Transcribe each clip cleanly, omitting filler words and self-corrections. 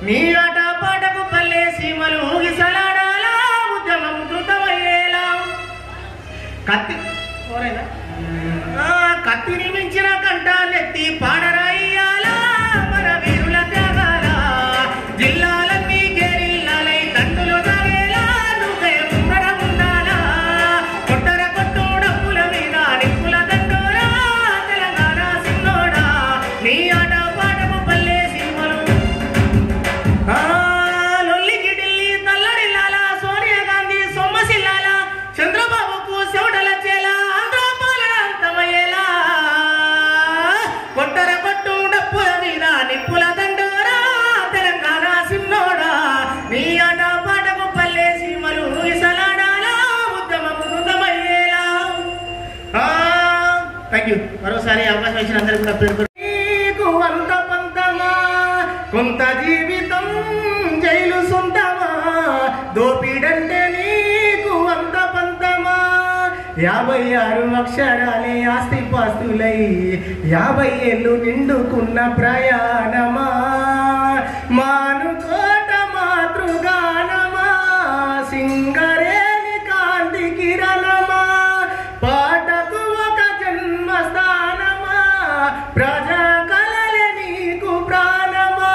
నీ ఆట పాటకు పల్లె సీమలు ఊగిసలాడాలా ఉద్యమం కృతమయ్యేలా కత్తి కత్తిని మించిన కంటాలెత్తి పాడరాయ్యాలా మన వీరుల త్యాగాల జిల్లాలన్నీ గెరిల్లాలై తండ్రులు తాగేలా నువ్వే ముందర ఉండాలా కొట్టర కొట్టు డప్పుల మీద నిప్పుల దండోరా తెలంగాణ సిన్నోడా నీ ఆట పాటకు పల్లె సీమలు లొల్లికి ఢిల్లీ తల్లడిల్లాల సోనియా గాంధీ సొమ్మసిల్లాల చంద్రబాబుకు చెవుడల చేలా ఆంధ్ర పాలన అంతమయ్యేలా కొట్టర కొట్టు డప్పుల మీద నిప్పుల దండోరా తెలంగాణ సిన్నోడా నీ ఆట పాటకు పల్లె సీమలు ఇసలాడాలా ఉద్యమం కృతమయ్యేలా. Thank you. మరోసారి అవకాశం ఇచ్చిన అందరికీ కూడా పేరు అంత పంతమా కొంత జీవితం జైలు సొంతమా దోపిడంటే నీకు అంత పంతమా 56 అక్షరాలే ఆస్తి పాస్తులై 50 ఏళ్ళు నిండుకున్న ప్రయాణమా మానుకోట మాతృగానమా సింగరేణి కాంతి కిరణమా పాటకు ఒక జన్మస్థానమా ప్రజా కలలే నీకు ప్రాణమా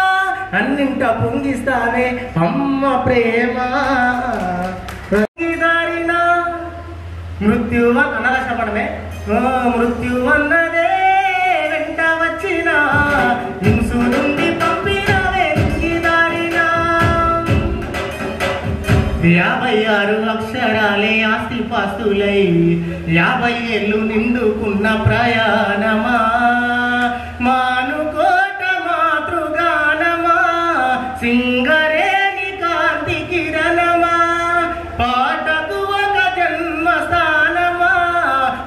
అన్నింట పొంగిస్తావే అమ్మ ప్రేమ మృత్యు అన్నగా చెప్పడమే మృత్యు అన్నదే వెంట వచ్చిన హింసు నుండి పంపినవే దారినా 56 అక్షరాలే ఆస్తి పాస్తులై 50 ఏళ్ళు నిండుకున్న ప్రయాణమా మానుకోట మాతృగానమా సింగరేణి కాంతి కిరణమా పాటకు ఒక జన్మస్థానమా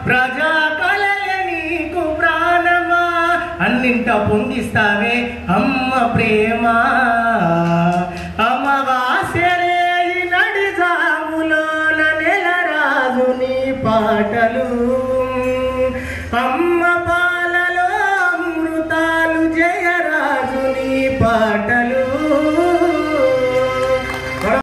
ప్రజా కలలే నీకు ప్రాణమా అన్నింట పొంగిస్తావే అమ్మ ప్రేమ అమవాస్యలే నడి జాములోన నెలరాజు నీ పాటలు అమ్మ